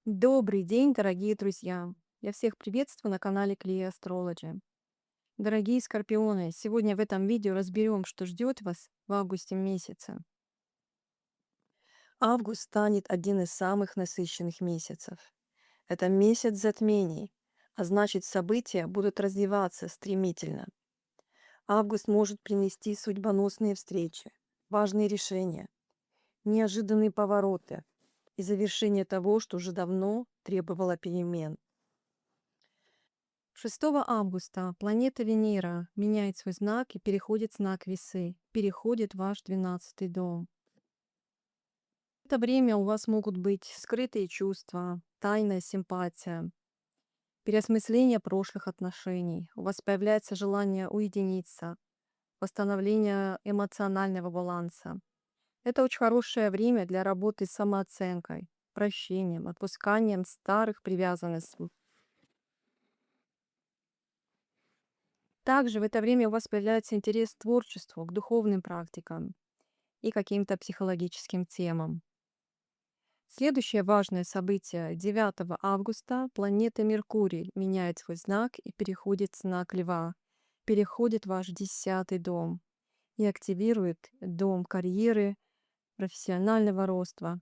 Добрый день, дорогие друзья! Я всех приветствую на канале Clear Astrology. Дорогие скорпионы, сегодня в этом видео разберем, что ждет вас в августе месяце. Август станет один из самых насыщенных месяцев. Это месяц затмений, а значит события будут развиваться стремительно. Август может принести судьбоносные встречи, важные решения, неожиданные повороты и завершение того, что уже давно требовало перемен. 6 августа планета Венера меняет свой знак и переходит в знак Весы, переходит в ваш 12-й дом. В это время у вас могут быть скрытые чувства, тайная симпатия, переосмысление прошлых отношений. У вас появляется желание уединиться, восстановление эмоционального баланса. Это очень хорошее время для работы с самооценкой, прощением, отпусканием старых привязанностей. Также в это время у вас появляется интерес к творчеству, к духовным практикам и каким-то психологическим темам. Следующее важное событие 9 августа. Планета Меркурий меняет свой знак и переходит в знак Льва, переходит в ваш 10-й дом и активирует дом карьеры, профессионального роста,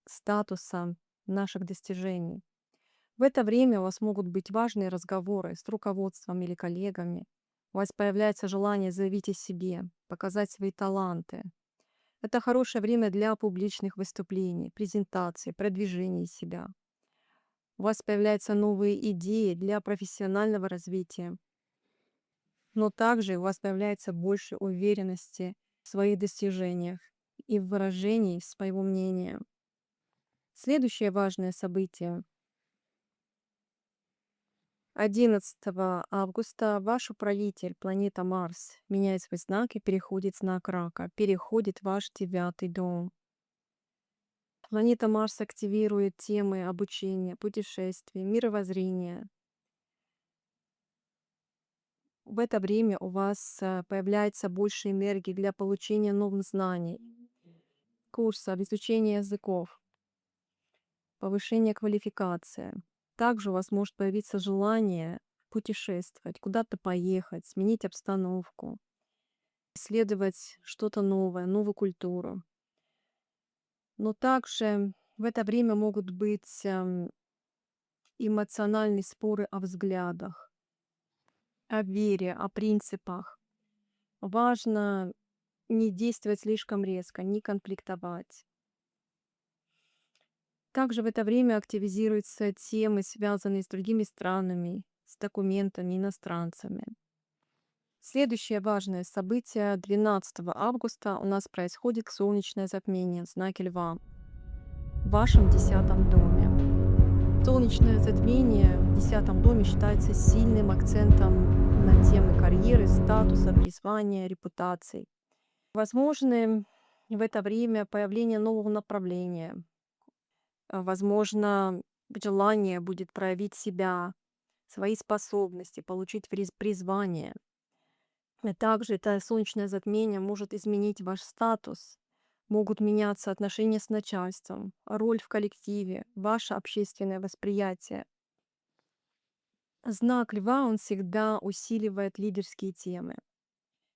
статуса, наших достижений. В это время у вас могут быть важные разговоры с руководством или коллегами. У вас появляется желание заявить о себе, показать свои таланты. Это хорошее время для публичных выступлений, презентаций, продвижения себя. У вас появляются новые идеи для профессионального развития, но также у вас появляется больше уверенности в своих достижениях и в выражении своего мнения. Следующее важное событие 11 августа ваш управитель, планета Марс, меняет свой знак и переходит в знак Рака, переходит в ваш 9-й дом. Планета Марс активирует темы обучения, путешествий, мировоззрения. В это время у вас появляется больше энергии для получения новых знаний, курсов, изучения языков, повышения квалификации. Также у вас может появиться желание путешествовать, куда-то поехать, сменить обстановку, исследовать что-то новое, новую культуру. Но также в это время могут быть эмоциональные споры о взглядах, о вере, о принципах. Важно не действовать слишком резко, не конфликтовать. Также в это время активизируются темы, связанные с другими странами, с документами, иностранцами. Следующее важное событие 12 августа у нас происходит солнечное затмение в знаке Льва в вашем 10-м доме. Солнечное затмение в 10-м доме считается сильным акцентом на темы карьеры, статуса, призвания, репутаций. Возможны в это время появление нового направления. Возможно, желание будет проявить себя, свои способности, получить призвание. Также это солнечное затмение может изменить ваш статус, могут меняться отношения с начальством, роль в коллективе, ваше общественное восприятие. Знак Льва, он всегда усиливает лидерские темы.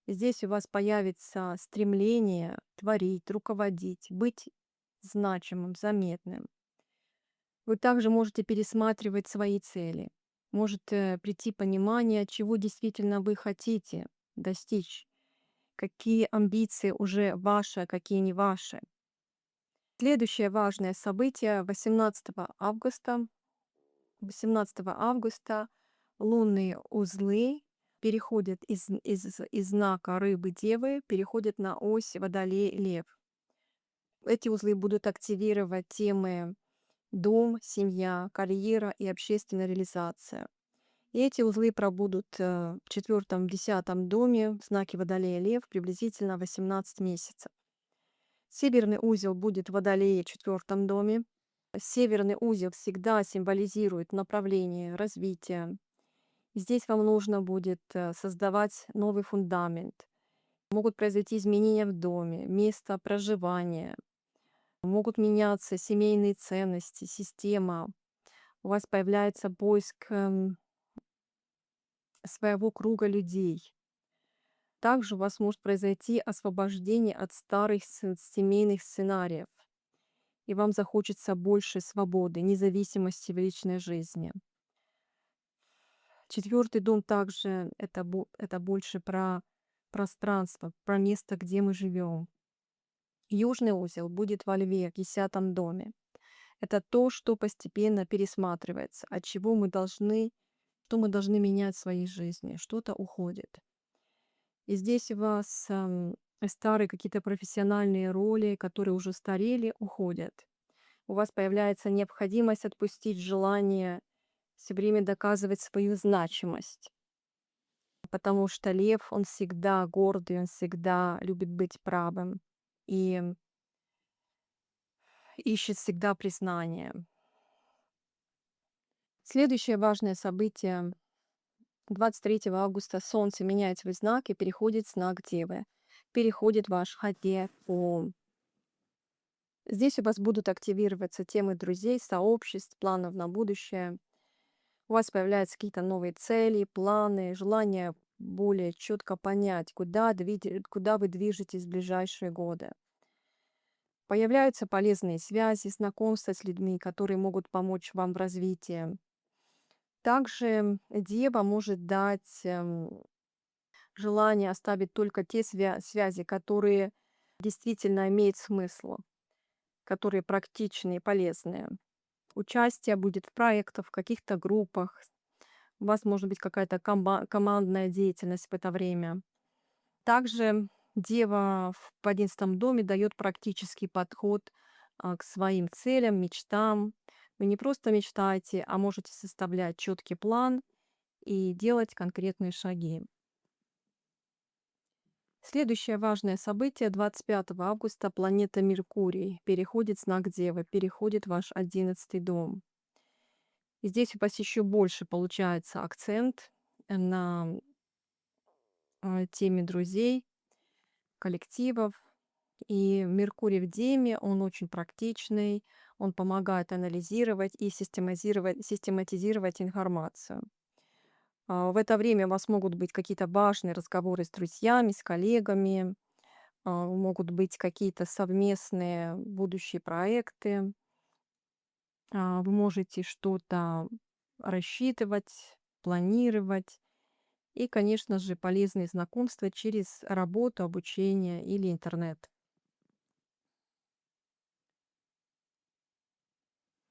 Здесь у вас появится стремление творить, руководить, быть значимым, заметным. Вы также можете пересматривать свои цели. Может прийти понимание, чего действительно вы хотите достичь, какие амбиции уже ваши, а какие не ваши. Следующее важное событие 18 августа. 18 августа лунные узлы переходят из знака Рыбы Девы, переходят на ось Водолей Лев. Эти узлы будут активировать темы дом, семья, карьера и общественная реализация. И эти узлы пробудут в 4-м, 10-м доме в знаке Водолея Лев приблизительно 18 месяцев. Северный узел будет в Водолее 4-м доме. Северный узел всегда символизирует направление развития. Здесь вам нужно будет создавать новый фундамент. Могут произойти изменения в доме, место проживания. Могут меняться семейные ценности, система. У вас появляется поиск своего круга людей. Также у вас может произойти освобождение от старых семейных сценариев, и вам захочется больше свободы, независимости в личной жизни. Четвертый дом также это больше про пространство, про место, где мы живем. Южный узел будет во Льве, в 10 доме. Это то, что постепенно пересматривается, от чего что мы должны менять в своей жизни, что-то уходит. И здесь у вас старые какие-то профессиональные роли, которые уже старели, уходят. У вас появляется необходимость отпустить желание все время доказывать свою значимость, потому что лев, он всегда гордый, он всегда любит быть правым и ищет всегда признание. Следующее важное событие. 23 августа Солнце меняет свой знак и переходит в знак Девы. Переходит ваш Ходеку. Здесь у вас будут активироваться темы друзей, сообществ, планов на будущее. У вас появляются какие-то новые цели, планы, желание более четко понять, куда вы движетесь в ближайшие годы. Появляются полезные связи, знакомства с людьми, которые могут помочь вам в развитии. Также Дева может дать желание оставить только те связи, которые действительно имеют смысл, которые практичные и полезные. Участие будет в проектах, в каких-то группах. У вас может быть какая-то командная деятельность в это время. Также Дева в 11 доме дает практический подход к своим целям, мечтам. Вы не просто мечтаете, а можете составлять четкий план и делать конкретные шаги. Следующее важное событие 25 августа. Планета Меркурий переходит в знак Девы, переходит в ваш 11 дом. И здесь у вас еще больше получается акцент на теме друзей, коллективов. И Меркурий в Деме, он очень практичный, он помогает анализировать и систематизировать информацию. В это время у вас могут быть какие-то важные разговоры с друзьями, с коллегами, могут быть какие-то совместные будущие проекты. Вы можете что-то рассчитывать, планировать. И, конечно же, полезные знакомства через работу, обучение или интернет.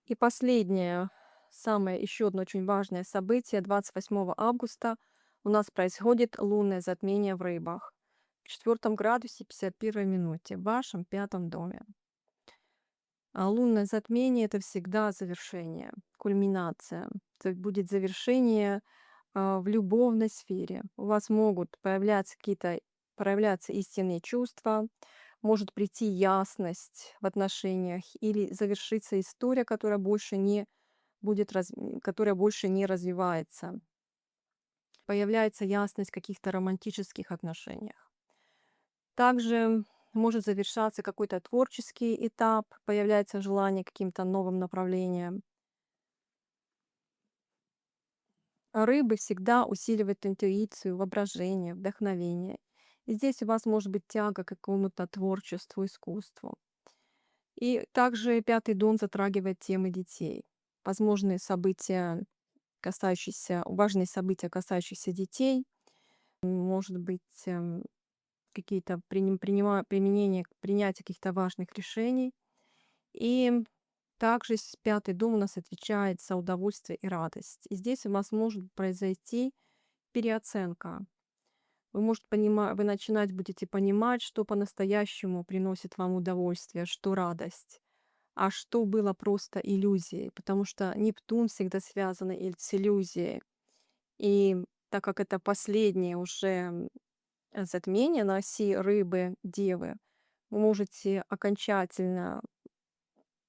И последнее, самое еще одно очень важное событие. 28 августа у нас происходит лунное затмение в Рыбах. В 4 градусе 51 минуте в вашем 5 доме. А лунное затмение — это всегда завершение, кульминация. Это будет завершение в любовной сфере. У вас могут проявляться истинные чувства, может прийти ясность в отношениях или завершиться история, которая больше не развивается. Появляется ясность в каких-то романтических отношениях. Также может завершаться какой-то творческий этап, появляется желание к каким-то новым направлениям. Рыбы всегда усиливают интуицию, воображение, вдохновение. И здесь у вас может быть тяга к какому-то творчеству, искусству. И также 5 дом затрагивает темы детей. Возможные события, важные события, касающиеся детей, может быть, какие-то принятие каких-то важных решений. И также 5 дом у нас отвечает за удовольствие и радость. И здесь у вас может произойти переоценка. Вы начинать будете понимать, что по-настоящему приносит вам удовольствие, что радость, а что было просто иллюзией, потому что Нептун всегда связан с иллюзией. И так как это последнее уже затмение на оси Рыбы, Девы, вы можете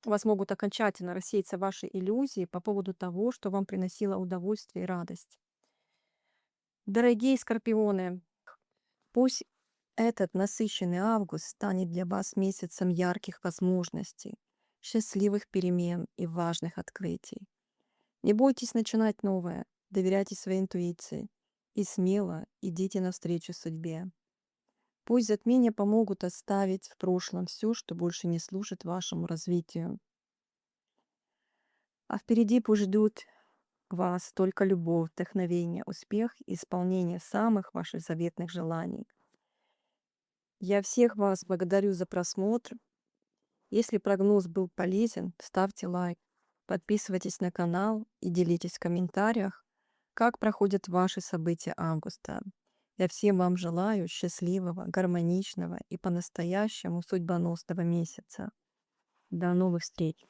у вас могут окончательно рассеяться ваши иллюзии по поводу того, что вам приносило удовольствие и радость. Дорогие скорпионы, пусть этот насыщенный август станет для вас месяцем ярких возможностей, счастливых перемен и важных открытий. Не бойтесь начинать новое, доверяйте своей интуиции и смело идите навстречу судьбе. Пусть затмения помогут оставить в прошлом все, что больше не служит вашему развитию. А впереди пусть ждут вас только любовь, вдохновение, успех и исполнение самых ваших заветных желаний. Я всех вас благодарю за просмотр. Если прогноз был полезен, ставьте лайк, подписывайтесь на канал и делитесь в комментариях, как проходят ваши события августа. Я всем вам желаю счастливого, гармоничного и по-настоящему судьбоносного месяца. До новых встреч!